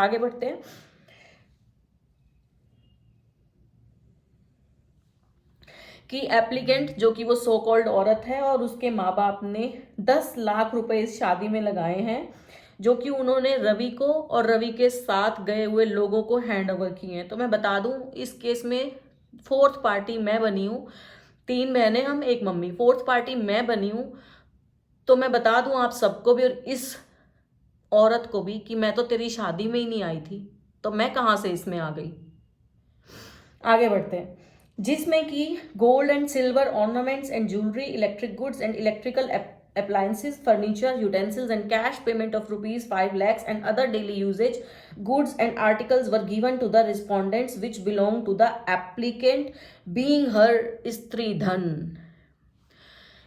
आगे बढ़ते हैं। कि एप्लीकेंट जो कि वो सो कॉल्ड औरत है और उसके माँ बाप ने 10 लाख रुपए इस शादी में लगाए हैं, जो कि उन्होंने रवि को और रवि के साथ गए हुए लोगों को हैंड ओवर किए हैं। तो मैं बता दूं, इस केस में फोर्थ पार्टी मैं बनी हूँ। 3 बहनें हम, एक मम्मी, फोर्थ पार्टी मैं बनी हूँ। तो मैं बता दूं आप सबको भी और इस औरत को भी कि मैं तो तेरी शादी में ही नहीं आई थी, तो मैं कहाँ से इसमें आ गई। आगे बढ़ते हैं। जिसमें कि gold and silver ornaments and jewellery, electric goods and electrical appliances, furniture, utensils and cash payment of rupees 5 lakhs and other daily usage goods and articles were given to the respondents which belong to the applicant being her स्त्री धन।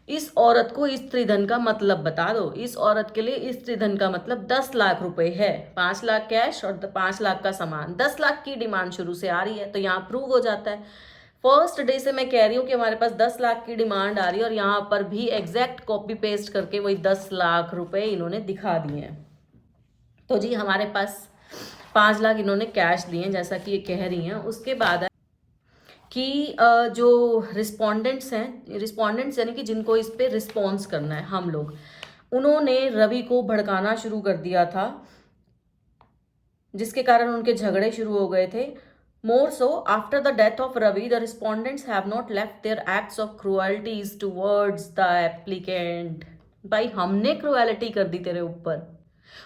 इस औरत को स्त्री धन का मतलब बता दो। इस औरत के लिए स्त्री धन का मतलब 10 लाख रुपए है, 5 लाख कैश और 5 लाख का सामान। 10 लाख की डिमांड शुरू से आ रही है, तो यहाँ प्रूव हो जाता है। फर्स्ट डे से मैं कह रही हूँ कि हमारे पास 10 लाख की डिमांड आ रही है और यहाँ पर भी एग्जैक्ट कॉपी पेस्ट करके वही 10 लाख रुपए इन्होंने दिखा दिए हैं। तो जी हमारे पास 5 लाख इन्होंने कैश दिए हैं जैसा कि ये कह रही हैं। उसके बाद कि जो रिस्पोंडेंट्स हैं, रिस्पोंडेंट्स यानी कि जिनको इस पे रिस्पॉन्स करना है, हम लोग, उन्होंने रवि को भड़काना शुरू कर दिया था, जिसके कारण उनके झगड़े शुरू हो गए थे। More so after the death of Ravi the respondents have not left their acts of cruelties towards the applicant. भाई हमने क्रुएलिटी कर दी तेरे ऊपर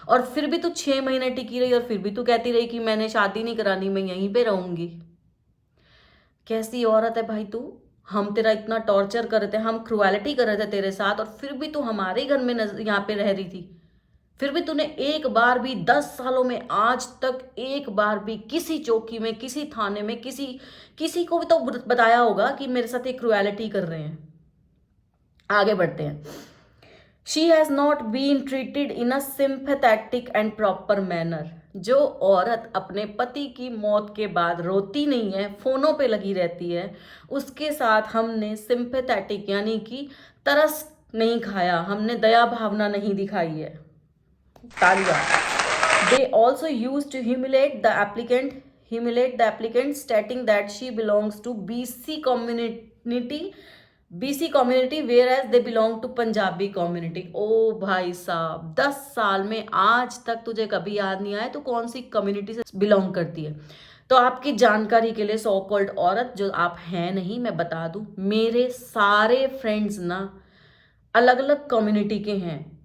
और फिर भी तू 6 महीने टिकी रही और फिर भी तू कहती रही कि मैंने शादी नहीं करानी, मैं यहीं पे रहूंगी। कैसी औरत है भाई तू। हम तेरा इतना टॉर्चर कर रहे थे, हम क्रुएलिटी कर रहे थे तेरे साथ और फिर भी तू हमारे घर में यहाँ पे रह रही थी। फिर भी तूने एक बार भी 10 सालों में आज तक एक बार भी किसी चौकी में, किसी थाने में, किसी को भी तो बताया होगा कि मेरे साथ एक क्रुएलिटी कर रहे हैं। आगे बढ़ते हैं। She has not been treated in a sympathetic and proper manner. जो औरत अपने पति की मौत के बाद रोती नहीं है, फोनों पे लगी रहती है, उसके साथ हमने सिंपैथेटिक यानी कि तरस नहीं खाया, हमने दया भावना नहीं दिखाई है। तालियां। They also used to humiliate the applicant, stating that she belongs to BC community, whereas they belong to Punjabi community। ओ भाई साहब, 10 साल में आज तक तुझे कभी याद नहीं आया तू कौन सी कम्युनिटी से बिलोंग करती है। तो आपकी जानकारी के लिए, सो कॉल्ड औरत जो आप हैं नहीं, मैं बता दूं, मेरे सारे फ्रेंड्स ना अलग अलग कम्युनिटी के हैं।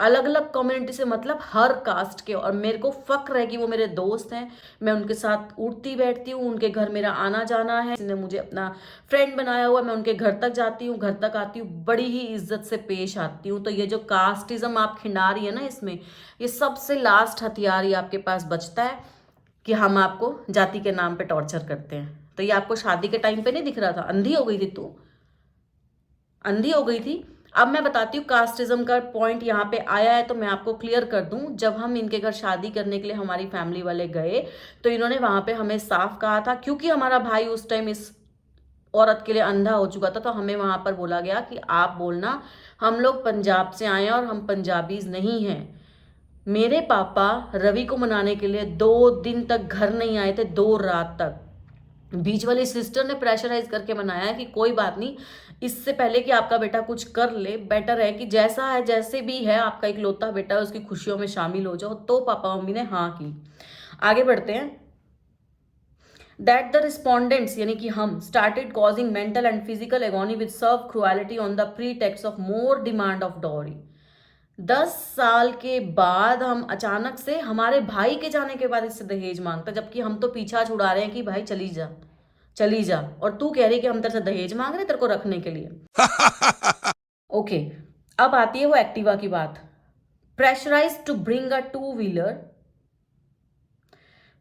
अलग अलग कम्युनिटी से मतलब हर कास्ट के, और मेरे को फक्र है कि वो मेरे दोस्त हैं। मैं उनके साथ उठती बैठती हूँ, उनके घर मेरा आना जाना है, इसने मुझे अपना फ्रेंड बनाया हुआ, मैं उनके घर तक जाती हूँ, घर तक आती हूँ, बड़ी ही इज्जत से पेश आती हूँ। तो ये जो कास्टिज्म आप खिंडा रही है ना, इसमें ये सबसे लास्ट हथियार ये आपके पास बचता है कि हम आपको जाति के नाम पे टॉर्चर करते हैं। तो ये आपको शादी के टाइम पे नहीं दिख रहा था? अंधी हो गई थी तू, अंधी हो गई थी। अब मैं बताती हूँ कास्टिज्म का पॉइंट यहाँ पे आया है, तो मैं आपको क्लियर कर दूं। जब हम इनके घर शादी करने के लिए हमारी फैमिली वाले गए, तो इन्होंने वहां पे हमें साफ कहा था, क्योंकि हमारा भाई उस टाइम इस औरत के लिए अंधा हो चुका था, तो हमें वहां पर बोला गया कि आप बोलना हम लोग पंजाब से आए हैं और हम पंजाबीज नहीं हैं। मेरे पापा रवि को मनाने के लिए 2 दिन तक घर नहीं आए थे, 2 रात तक। बीच वाली सिस्टर ने प्रेशराइज करके मनाया कि कोई बात नहीं, इससे पहले कि आपका बेटा कुछ कर ले, बेटर है कि जैसा है, जैसे भी है, आपका इकलौता बेटा है, उसकी खुशियों में शामिल हो जाओ। तो पापा मम्मी ने हाँ की। आगे बढ़ते हैं। दैट द रिस्पॉन्डेंट्स यानी कि हम started causing mental and physical agony with severe cruelty on the pretext of more demand of dowry. 10 साल के बाद हम अचानक से, हमारे भाई के जाने के बाद इससे दहेज मांगता, जबकि हम तो पीछा छुड़ा रहे हैं कि भाई चली जा चली जा, और तू कह रही कि हम तेरे से दहेज मांग रहे तेरे को रखने के लिए। ओके, अब आती है वो एक्टिवा की बात। Pressurise to bring a 2 wheeler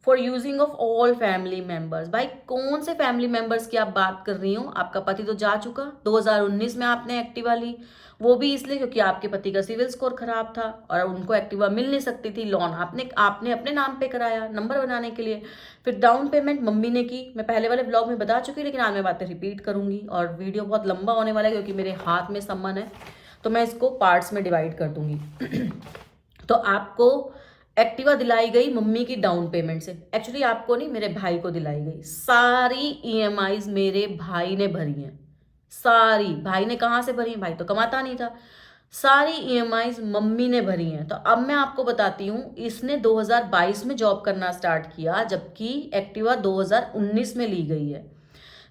for using of all family members. भाई कौन से फैमिली मेंबर्स की आप बात कर रही हो? आपका पति तो जा चुका, 2019 में आपने एक्टिवा ली, वो भी इसलिए क्योंकि आपके पति का सिविल स्कोर खराब था और उनको एक्टिवा मिल नहीं सकती थी। लोन आपने अपने नाम पे कराया नंबर बनाने के लिए। फिर डाउन पेमेंट मम्मी ने की, मैं पहले वाले ब्लॉग में बता चुकी, लेकिन आज मैं बातें रिपीट करूंगी और वीडियो बहुत लंबा होने वाला है क्योंकि मेरे हाथ में सम्मन है, तो मैं इसको पार्ट्स में डिवाइड कर दूंगी। तो आपको एक्टिवा दिलाई गई मम्मी की डाउन पेमेंट से। एक्चुअली आपको नहीं, मेरे भाई को दिलाई गई। सारी ईएमआईज मेरे भाई ने भरी हैं, सारी। भाई ने कहाँ से भरी हैं? भाई तो कमाता नहीं था। सारी ईएमआईज मम्मी ने भरी हैं। तो अब मैं आपको बताती हूँ, इसने 2022 में जॉब करना स्टार्ट किया, जबकि एक्टिवा 2019 में ली गई है।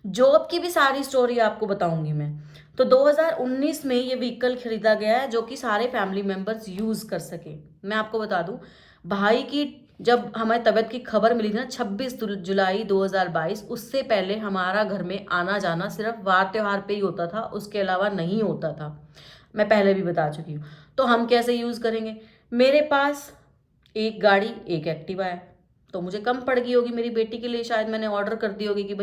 जॉब की भी सारी स्टोरी आपको बताऊंगी मैं। तो 2019 में ये व्हीकल खरीदा गया है, जो कि सारे फैमिली मेंबर्स यूज कर सके। मैं आपको बता दूं, भाई की जब हमें तबीयत की खबर मिली थी ना 26 जुलाई 2022, उससे पहले हमारा घर में आना जाना सिर्फ वार त्योहार पे ही होता था, उसके अलावा नहीं होता था। मैं पहले भी बता चुकी हूँ। तो हम कैसे यूज करेंगे? मेरे पास एक गाड़ी एक एक्टिवा है, तो मुझे कम पड़ गई होगी। मेरी बेटी के लिए शायद मैंने ऑर्डर कर दी होगी कि,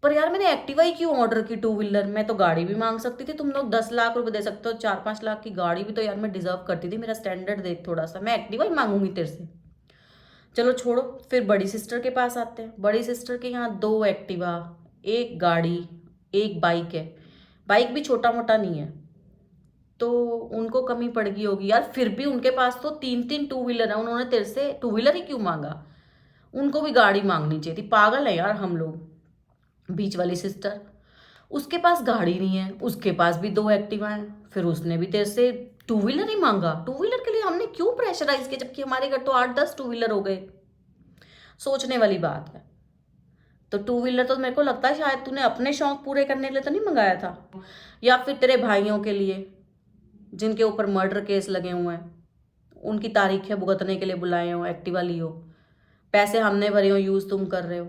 पर यार मैंने एक्टिवा ही क्यों ऑर्डर की, टू व्हीलर? मैं तो गाड़ी भी मांग सकती थी। तुम लोग 10 लाख रुपए दे सकते हो, 4-5 लाख की गाड़ी भी तो यार मैं डिजर्व करती थी। मेरा स्टैंडर्ड देख थोड़ा सा, मैं एक्टिवा ही मांगूंगी तेरे से। चलो छोड़ो, फिर बड़ी सिस्टर के पास आते हैं। बड़ी सिस्टर के यहाँ 2 एक्टिवा, एक गाड़ी, एक बाइक है। बाइक भी छोटा मोटा नहीं है, तो उनको कमी पड़ गई होगी यार। फिर भी उनके पास तो 3-3 टू व्हीलर है, उन्होंने तेरे से टू व्हीलर ही क्यों मांगा? उनको भी गाड़ी मांगनी चाहिए थी। पागल है यार हम लोग। बीच वाली सिस्टर, उसके पास गाड़ी नहीं है, उसके पास भी 2 एक्टिवा हैं, फिर उसने भी तेरे से टू व्हीलर ही मांगा। टू व्हीलर के लिए हमने क्यों प्रेशराइज किया, जबकि हमारे घर तो 8-10 टू व्हीलर हो गए। सोचने वाली बात है। तो टू व्हीलर तो मेरे को लगता है शायद तूने अपने शौक पूरे करने के लिए तो नहीं मंगाया था, या फिर तेरे भाइयों के लिए जिनके ऊपर मर्डर केस लगे हुए हैं, उनकी तारीखें भुगतने के लिए बुलाए हो, एक्टिवा लियो, पैसे हमने भरे हो, यूज तुम कर रहे हो।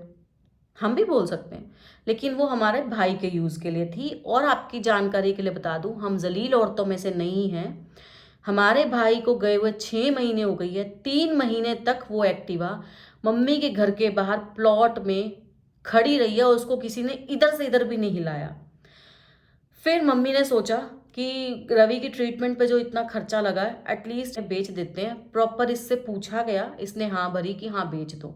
हम भी बोल सकते हैं, लेकिन वो हमारे भाई के यूज के लिए थी। और आपकी जानकारी के लिए बता दूं, हम जलील औरतों में से नहीं हैं। हमारे भाई को गए हुए 6 महीने हो गई है, 3 महीने तक वो एक्टिवा मम्मी के घर के बाहर प्लॉट में खड़ी रही है, उसको किसी ने इधर से इधर भी नहीं हिलाया। फिर मम्मी ने सोचा कि रवि की ट्रीटमेंट पे जो इतना खर्चा लगा है, एटलीस्ट बेच देते हैं। प्रॉपर इससे पूछा गया, इसने हाँ भरी कि हाँ बेच दो।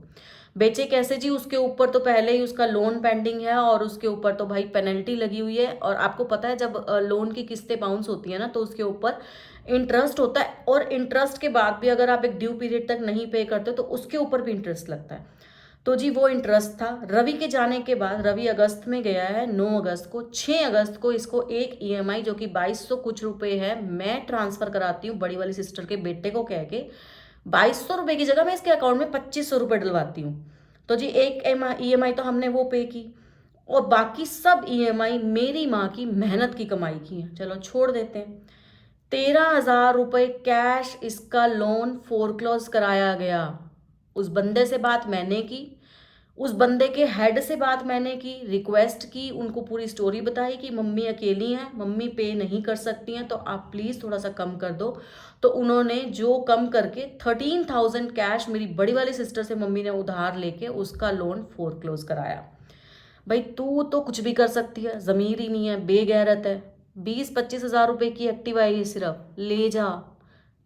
बेचे कैसे जी? उसके ऊपर तो पहले ही उसका लोन पेंडिंग है, और उसके ऊपर तो भाई पेनल्टी लगी हुई है। और आपको पता है, जब लोन की किस्तें बाउंस होती है ना, तो उसके ऊपर इंटरेस्ट होता है, और इंटरेस्ट के बाद भी अगर आप एक ड्यू पीरियड तक नहीं पे करते तो उसके ऊपर भी इंटरेस्ट लगता है। तो जी वो इंटरेस्ट था। रवि के जाने के बाद, रवि अगस्त में गया है, 9 अगस्त को, 6 अगस्त को इसको एक ईएमआई जो कि 2200 कुछ रुपए है, मैं ट्रांसफर कराती हूँ बड़ी वाली सिस्टर के बेटे को कह के। 2200 रुपए की जगह मैं इसके अकाउंट में 2500 रुपए डलवाती हूँ। तो जी एक ईएमआई तो हमने वो पे की, और बाकी सब ईएमआई मेरी माँ की मेहनत की कमाई की है। चलो छोड़ देते हैं। 13,000 रुपए कैश इसका लोन फोरक्लोज कराया गया। उस बंदे से बात मैंने की, उस बंदे के हेड से बात मैंने की, रिक्वेस्ट की, उनको पूरी स्टोरी बताई कि मम्मी अकेली हैं, मम्मी पे नहीं कर सकती हैं, तो आप प्लीज़ थोड़ा सा कम कर दो। तो उन्होंने जो कम करके 13,000 कैश मेरी बड़ी वाली सिस्टर से मम्मी ने उधार लेके उसका लोन फोरक्लोज कराया। भाई तू तो कुछ भी कर सकती है, ज़मीर ही नहीं है, बेगैरत है। 20-25 हज़ार रुपए की एक्टिवा है ये, सिर्फ ले जा,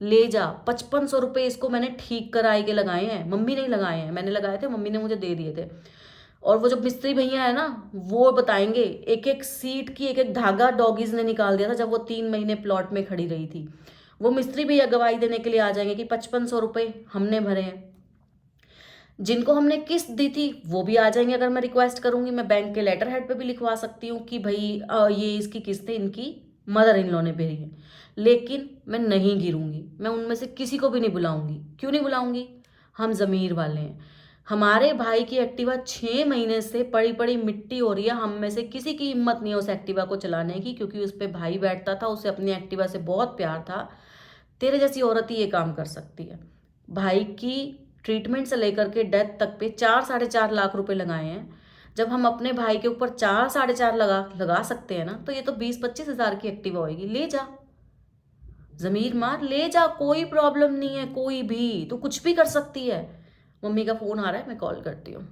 ले जा। 5500 रुपये इसको मैंने ठीक कराए के लगाए हैं, मम्मी नहीं लगाए हैं, मैंने लगाए थे, मम्मी ने मुझे दे दिए थे। और वो जो मिस्त्री भैया है ना, वो बताएंगे, एक एक सीट की एक एक धागा डॉगीज ने निकाल दिया था जब वो 3 महीने प्लॉट में खड़ी रही थी। वो मिस्त्री भैया गवाही देने के लिए आ जाएंगे कि 5500 रुपये हमने भरे हैं। जिनको हमने किस्त दी थी वो भी आ जाएंगे। अगर मैं रिक्वेस्ट करूंगी, मैं बैंक के लेटर हेड पे भी लिखवा सकती हूँ कि भाई ये इसकी किस्तें इनकी मदर इन लॉ ने भरी है। लेकिन मैं नहीं गिरूंगी, मैं उनमें से किसी को भी नहीं बुलाऊंगी। क्यों नहीं बुलाऊंगी? हम ज़मीर वाले हैं। हमारे भाई की एक्टिवा 6 महीने से पड़ी पड़ी मिट्टी हो रही है। हम में से किसी की हिम्मत नहीं है उस एक्टिवा को चलाने की, क्योंकि उस पर भाई बैठता था, उसे अपनी एक्टिवा से बहुत प्यार था। तेरे जैसी औरत ही ये काम कर सकती है। भाई की ट्रीटमेंट से लेकर के डेथ तक पे 4-4.5 लाख रुपए लगाए हैं। जब हम अपने भाई के ऊपर 4-4.5 लगा लगा सकते हैं ना, तो ये तो 20-25 हज़ार की एक्टिवा होगी। ले जा, जमीर मार, ले जा, कोई प्रॉब्लम नहीं है। कोई भी, तू कुछ भी कर सकती है। मम्मी का फोन आ रहा है, मैं कॉल करती हूँ।